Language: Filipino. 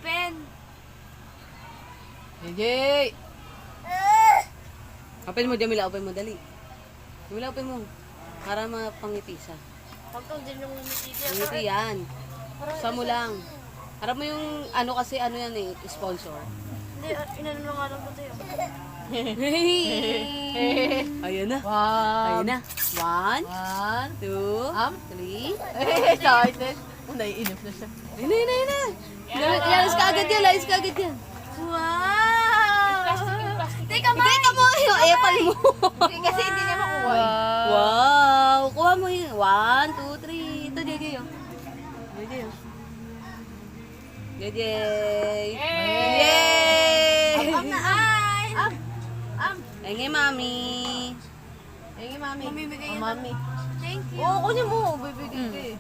Open. Yay! Open mo, Jamila. Open mo, dali. Jamila, open mo. Para mapangitisa. Huwag kang din yung umititi. Ngiti yan. Sa mo lang. Harap mo yung ano kasi ano yan eh, sponsor. Hindi, inano na nga lang po tayo. Ayun na. Wow! Ayun na. 1, One. 2, 3. Excited. Naiinip na siya. Ayun na, ayun na, ayun na. Lalis ka agad yan, lalis ka agad yan. Wow! Teka, Teka mo, yung epal mo. Kasi hindi niya makuha. Wow! Kuha mo yun. 1, 2, 3. Ito, JJ oh. JJ oh. JJ! Yay! Am na ay! Thank you, mami. Thank you, mami. Mamimigay Oh, yan. mami. Thank you. Oo, kunin mo. Bibigay ka eh.